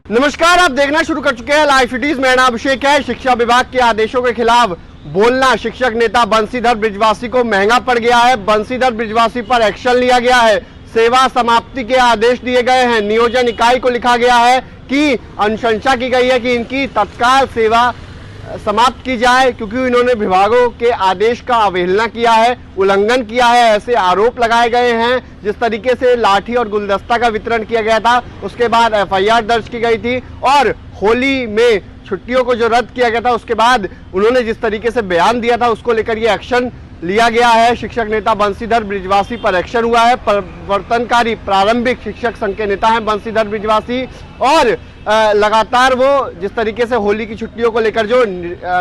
नमस्कार, आप देखना शुरू कर चुके हैं लाइव सिटीज। मेरा नाम अभिषेक है। शिक्षा विभाग के आदेशों के खिलाफ बोलना शिक्षक नेता बंशीधर बृजवासी को महंगा पड़ गया है। बंशीधर बृजवासी पर एक्शन लिया गया है। सेवा समाप्ति के आदेश दिए गए हैं। नियोजन इकाई को लिखा गया है कि अनुशंसा की गई है कि इनकी तत्काल सेवा समाप्त की जाए, क्योंकि इन्होंने विभागों के आदेश का अवहेलना किया है, उल्लंघन किया है, ऐसे आरोप लगाए गए हैं। जिस तरीके से लाठी और गुलदस्ता का वितरण किया गया था, उसके बाद एफआईआर दर्ज की गई थी, और होली में छुट्टियों को जो रद्द किया गया था उसके बाद उन्होंने जिस तरीके से बयान दिया था, उसको लेकर ये एक्शन लिया गया है। शिक्षक नेता बंशीधर बृजवासी पर एक्शन हुआ है। परिवर्तनकारी प्रारंभिक शिक्षक संघ के नेता हैं बंशीधर बृजवासी, और लगातार वो जिस तरीके से होली की छुट्टियों को लेकर जो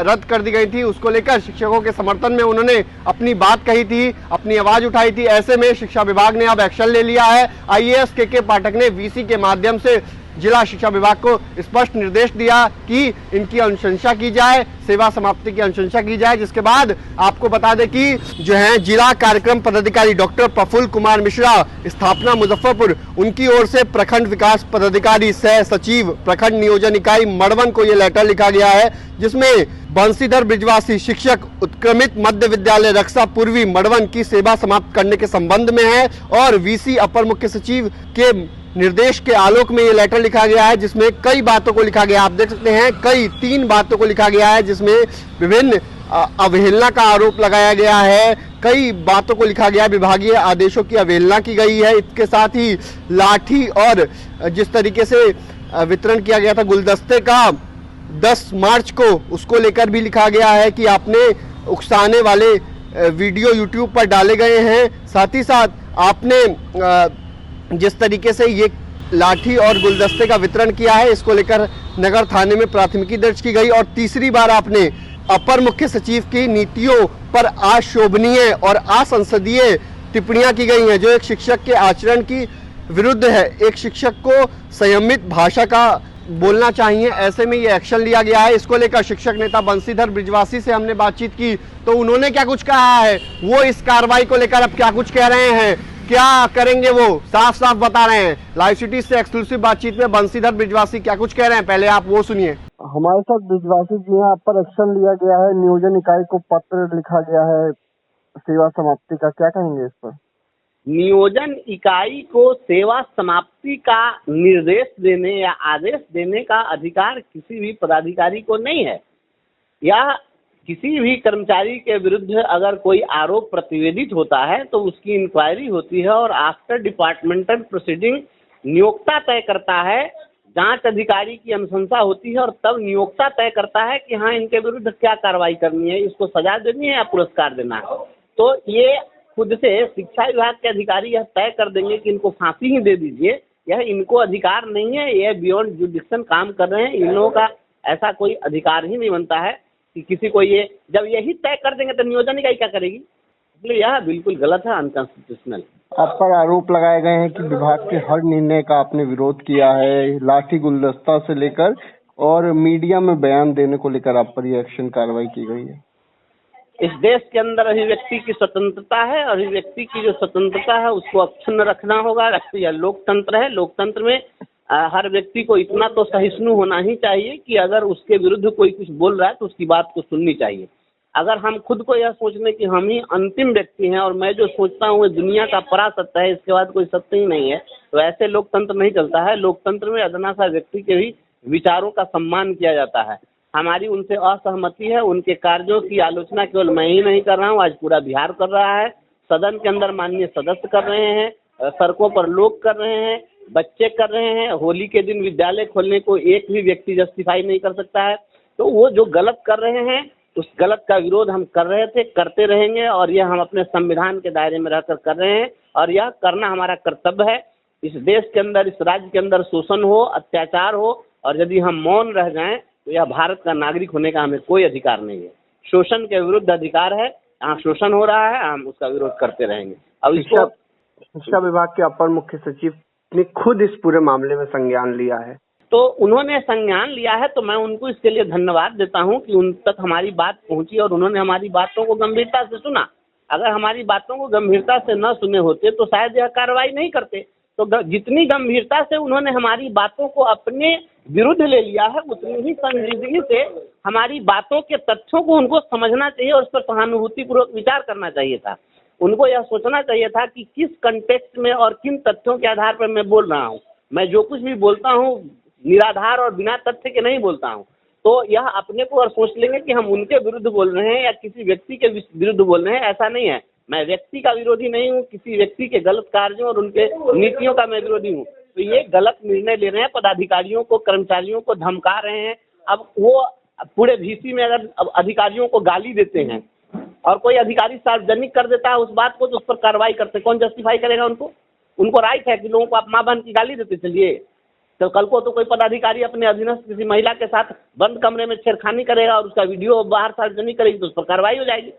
रद्द कर दी गई थी, उसको लेकर शिक्षकों के समर्थन में उन्होंने अपनी बात कही थी, अपनी आवाज उठाई थी। ऐसे में शिक्षा विभाग ने अब एक्शन ले लिया है। आईएएस के पाठक ने वीसी के माध्यम से जिला शिक्षा विभाग को स्पष्ट निर्देश दिया कि इनकी अनुशंसा की जाए, सेवा समाप्ति की अनुशंसा की जाए। जिसके बाद आपको बता दें कि जो है जिला कार्यक्रम पदाधिकारी डॉक्टर प्रफुल्ल कुमार मिश्रा, स्थापना मुजफ्फरपुर, उनकी ओर से प्रखंड विकास पदाधिकारी सह सचिव प्रखंड नियोजन इकाई मड़वन को ये लेटर लिखा गया है, जिसमें बंशीधर बृजवासी शिक्षक उत्क्रमित मध्य विद्यालय रक्षा पूर्वी मड़वन की सेवा समाप्त करने के संबंध में है, और वीसी अपर मुख्य सचिव के निर्देश के आलोक में ये लेटर लिखा गया है, जिसमें कई बातों को लिखा गया है। आप देख सकते हैं, कई 3 बातों को लिखा गया है, जिसमें विभिन्न अवहेलना का आरोप लगाया गया है। कई बातों को लिखा गया, विभागीय आदेशों की अवहेलना की गई है। इसके साथ ही लाठी और जिस तरीके से वितरण किया गया था गुलदस्ते का 10 मार्च को, उसको लेकर भी लिखा गया है कि आपने उकसाने वाले वीडियो यूट्यूब पर डाले गए हैं। साथ ही साथ आपने जिस तरीके से ये लाठी और गुलदस्ते का वितरण किया है, इसको लेकर नगर थाने में प्राथमिकी दर्ज की गई। और तीसरी बार आपने अपर मुख्य सचिव की नीतियों पर अशोभनीय और असंसदीय टिप्पणियां की गई हैं, जो एक शिक्षक के आचरण की विरुद्ध है। एक शिक्षक को संयमित भाषा का बोलना चाहिए। ऐसे में ये एक्शन लिया गया है। इसको लेकर शिक्षक नेता बंशीधर बृजवासी से हमने बातचीत की, तो उन्होंने क्या कुछ कहा है, वो इस कार्रवाई को लेकर अब क्या कुछ कह रहे हैं, क्या करेंगे, वो साफ साफ बता रहे हैं। लाइव सिटी से एक्सक्लूसिव बातचीत में बंशीधर बृजवासी क्या कुछ कह रहे हैं, पहले आप वो सुनिए। हमारे साथ बृजवासी जी हैं, आप पर एक्शन लिया गया है, नियोजन इकाई को पत्र लिखा गया है सेवा समाप्ति का, क्या कहेंगे इस पर? नियोजन इकाई को सेवा समाप्ति का निर्देश देने या आदेश देने का अधिकार किसी भी पदाधिकारी को नहीं है। या किसी भी कर्मचारी के विरुद्ध अगर कोई आरोप प्रतिवेदित होता है तो उसकी इंक्वायरी होती है, और आफ्टर डिपार्टमेंटल प्रोसीडिंग नियोक्ता तय करता है, जांच अधिकारी की अनुशंसा होती है, और तब नियोक्ता तय करता है कि हाँ इनके विरुद्ध क्या कार्रवाई करनी है, इसको सजा देनी है या पुरस्कार देना है। तो ये खुद से शिक्षा विभाग के अधिकारी यह तय कर देंगे कि इनको फांसी ही दे दीजिए, यह इनको अधिकार नहीं है, ये बियॉन्ड जुडिक्शन काम कर रहे हैं। इन लोगों का ऐसा कोई अधिकार ही नहीं बनता है कि किसी को ये, जब यही तय कर देंगे तो नियोजन इकाई क्या करेगी? इसलिए यह बिल्कुल गलत है, अनकॉन्स्टिट्यूशनल। आप पर आरोप लगाए गए हैं कि विभाग के हर निर्णय का आपने विरोध किया है, लाठी गुलदस्ता से लेकर और मीडिया में बयान देने को लेकर आप पर ये एक्शन कार्रवाई की गई है। इस देश के अंदर अभिव्यक्ति की स्वतंत्रता है, अभिव्यक्ति की जो स्वतंत्रता है उसको अक्षुण्ण रखना होगा। यह लोकतंत्र है, लोकतंत्र में हर व्यक्ति को इतना तो सहिष्णु होना ही चाहिए कि अगर उसके विरुद्ध कोई कुछ बोल रहा है तो उसकी बात को सुननी चाहिए। अगर हम खुद को यह सोचने कि हम ही अंतिम व्यक्ति हैं और मैं जो सोचता हूँ दुनिया का परा सत्य है, इसके बाद कोई सत्य ही नहीं है, तो ऐसे लोकतंत्र नहीं चलता है। लोकतंत्र में अदना सा व्यक्ति के भी विचारों का सम्मान किया जाता है। हमारी उनसे असहमति है, उनके कार्यों की आलोचना केवल मैं ही नहीं कर रहा हूँ, आज पूरा बिहार कर रहा है। सदन के अंदर माननीय सदस्य कर रहे हैं, सड़कों पर लोग कर रहे हैं, बच्चे कर रहे हैं। होली के दिन विद्यालय खोलने को एक भी व्यक्ति जस्टिफाई नहीं कर सकता है। तो वो जो गलत कर रहे हैं उस गलत का विरोध हम कर रहे थे, करते रहेंगे, और यह हम अपने संविधान के दायरे में रहकर कर रहे हैं, और यह करना हमारा कर्तव्य है। इस देश के अंदर, इस राज्य के अंदर शोषण हो, अत्याचार हो, और यदि हम मौन रह जाएं तो यह भारत का नागरिक होने का हमें कोई अधिकार नहीं है। शोषण के विरुद्ध अधिकार है, यहाँ शोषण हो रहा है, हम उसका विरोध करते रहेंगे। अब इसको शिक्षा विभाग के अपर मुख्य सचिव ने खुद इस पूरे मामले में संज्ञान लिया है, तो उन्होंने संज्ञान लिया है, तो मैं उनको इसके लिए धन्यवाद देता हूं कि उन तक हमारी बात पहुंची और उन्होंने हमारी बातों को गंभीरता से सुना। अगर हमारी बातों को गंभीरता से न सुने होते तो शायद यह कार्रवाई नहीं करते। तो जितनी गंभीरता से उन्होंने हमारी बातों को अपने विरुद्ध ले लिया है, उतनी ही संजीदगी से हमारी बातों के तथ्यों को उनको समझना चाहिए और उस पर सहानुभूतिपूर्वक विचार करना चाहिए था। उनको यह सोचना चाहिए था कि किस कंटेक्स्ट में और किन तथ्यों के आधार पर मैं बोल रहा हूँ। मैं जो कुछ भी बोलता हूँ निराधार और बिना तथ्य के नहीं बोलता हूँ। तो यह अपने को और सोच लेंगे कि हम उनके विरुद्ध बोल रहे हैं या किसी व्यक्ति के विरुद्ध बोल रहे हैं। ऐसा नहीं है। मैं व्यक्ति का विरोधी नहीं हूँ, किसी व्यक्ति के गलत कार्यों और उनके नीतियों का मैं विरोधी हूँ। तो ये गलत निर्णय ले रहे हैं, पदाधिकारियों को, कर्मचारियों को धमका रहे हैं। अब वो पूरे VC में अगर अधिकारियों को गाली देते हैं और कोई अधिकारी सार्वजनिक कर देता है उस बात को, तो उस पर कार्रवाई करते, कौन जस्टिफाई करेगा उनको? उनको राइट है कि लोगों को आप माँ बहन की गाली देते चलिए। तो कल को तो कोई पदाधिकारी अपने अधीनस्थ किसी महिला के साथ बंद कमरे में छेड़खानी करेगा और उसका वीडियो बाहर सार्वजनिक करेगी तो उस पर कार्रवाई हो जाएगी।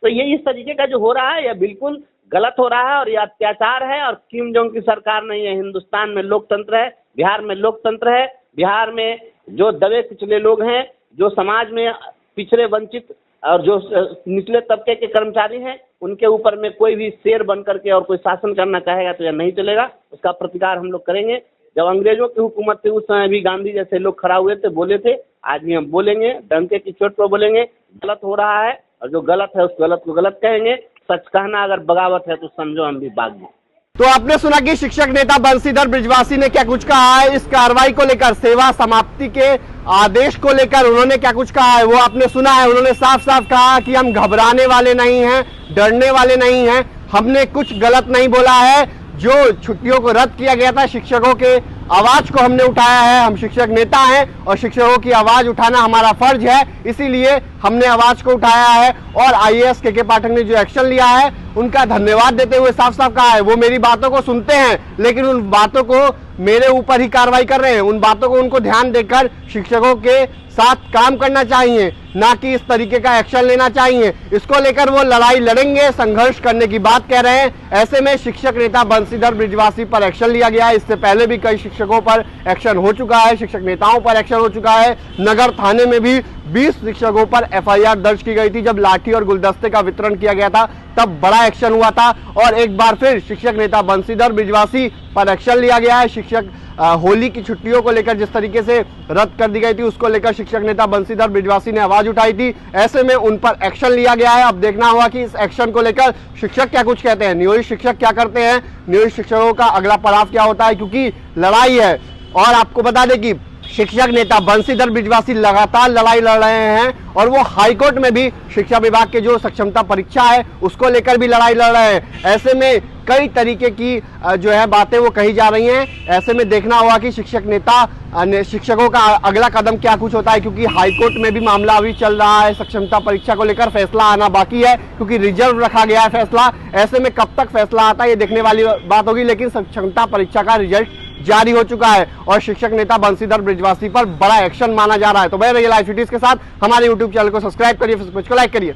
तो ये इस तरीके का जो हो रहा है यह बिल्कुल गलत हो रहा है और यह अत्याचार है। और किम जोंग की सरकार नहीं है, हिंदुस्तान में लोकतंत्र है, बिहार में लोकतंत्र है। बिहार में जो दबे पिछले लोग हैं, जो समाज में पिछड़े वंचित और जो निचले तबके के कर्मचारी हैं, उनके ऊपर में कोई भी शेर बन करके और कोई शासन करना चाहेगा तो यह नहीं चलेगा। उसका प्रतिकार हम लोग करेंगे। जब अंग्रेजों की हुकूमत थी उस समय भी गांधी जैसे लोग खड़ा हुए थे, बोले थे। आज भी हम बोलेंगे, डंके की चोट पर बोलेंगे। गलत हो रहा है और जो गलत है उस गलत को गलत कहेंगे। सच कहना अगर बगावत है तो समझो हम भी बाग गए। तो आपने सुना कि शिक्षक नेता बंशीधर बृजवासी ने क्या कुछ कहा है इस कार्रवाई को लेकर, सेवा समाप्ति के आदेश को लेकर उन्होंने क्या कुछ कहा है वो आपने सुना है। उन्होंने साफ साफ कहा कि हम घबराने वाले नहीं हैं, डरने वाले नहीं हैं, हमने कुछ गलत नहीं बोला है। जो छुट्टियों को रद्द किया गया था, शिक्षकों के आवाज को हमने उठाया है। हम शिक्षक नेता हैं और शिक्षकों की आवाज उठाना हमारा फर्ज है, इसीलिए हमने आवाज को उठाया है। और IAS के पाठक ने जो एक्शन लिया है उनका धन्यवाद देते हुए साफ साफ कहा है वो मेरी बातों को सुनते हैं, लेकिन उन बातों को मेरे ऊपर ही कार्रवाई कर रहे हैं। उन बातों को उनको ध्यान देकर शिक्षकों के साथ काम करना चाहिए, ना कि इस तरीके का एक्शन लेना चाहिए। इसको लेकर वो लड़ाई लड़ेंगे, संघर्ष करने की बात कह रहे हैं। ऐसे में शिक्षक नेता बंशीधर बृजवासी पर एक्शन लिया गया है। इससे पहले भी कई शिक्षकों पर एक्शन हो चुका है, शिक्षक नेताओं पर एक्शन हो चुका है। नगर थाने में भी 20 शिक्षकों पर FIR दर्ज की गई थी। जब लाठी और गुलदस्ते का वितरण किया गया था तब बड़ा एक्शन हुआ था और एक बार फिर शिक्षक नेता बंशीधर बृजवासी पर एक्शन लिया गया है। शिक्षक होली की छुट्टियों को लेकर जिस तरीके से रद्द कर दी गई थी उसको लेकर शिक्षक नेता बंशीधर बृजवासी ने आवाज उठाई थी। ऐसे में उन पर एक्शन लिया गया है। अब देखना होगा कि इस एक्शन को लेकर शिक्षक क्या कुछ कहते हैं, नियोजित शिक्षक क्या करते हैं, नियोजित शिक्षकों का अगला पड़ाव क्या होता है, क्योंकि लड़ाई है। और आपको बता दें कि शिक्षक नेता बंशीधर बृजवासी लगातार लड़ाई लड़ रहे हैं और वो हाईकोर्ट में भी शिक्षा विभाग के जो सक्षमता परीक्षा है उसको लेकर भी लड़ाई लड़ रहे हैं। ऐसे में कई तरीके की जो है बातें वो कही जा रही हैं। ऐसे में देखना होगा कि शिक्षक नेता शिक्षकों का अगला कदम क्या कुछ होता है, क्योंकि हाईकोर्ट में भी मामला अभी चल रहा है। सक्षमता परीक्षा को लेकर फैसला आना बाकी है, क्योंकि रिजर्व रखा गया है फैसला। ऐसे में कब तक फैसला आता है ये देखने वाली बात होगी, लेकिन सक्षमता परीक्षा का रिजल्ट जारी हो चुका है और शिक्षक नेता बंशीधर बृजवासी पर बड़ा एक्शन माना जा रहा है। तो बने रहिए लाइव सिटीज के साथ, हमारे YouTube चैनल को सब्सक्राइब करिए, फेसबुक को लाइक करिए।